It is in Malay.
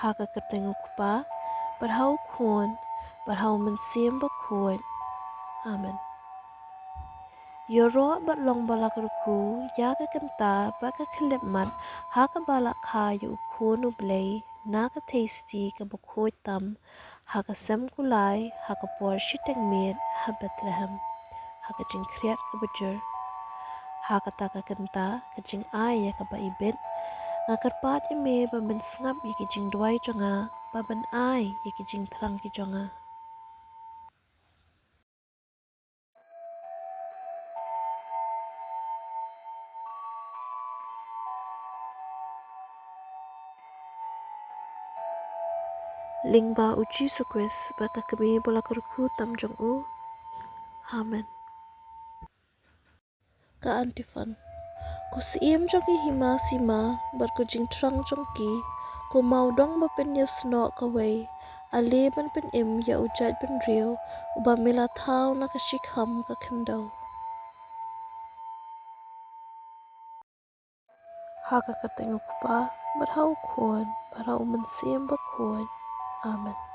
haka katengu kupa, barhau kuon, barhau mensim bakhuid. Amen. Yoro bat long balak ruku, yaga kenta, baka kilipmat, haka balak ka yu kuon ublay, naka tasty ka bakhuid tam, haka sem kulay, haka por shiteng mit, ha Bethlehem, haka jing kriat ka bujur, haka taka kenta, ka jing ay ka ba ibit, ngakar pat ime ba ben sngap yaki jing duay jonga, ba ben ay yaki jing terang ki jonga. Lingba uji sukris baka kami bola kurku tam jong u. Amen. Ka antifan. Ku siem jogi hima sima bar ku jing trang jong ki. Ku mau dong ba pen ya sno ka wei. Ale ban pen im ya ujat pen riu. Uba mila thau na ka shikham ka kendau. Haka ka tengu kupa barhau kuon barhau mensiem ba kuon. Amen.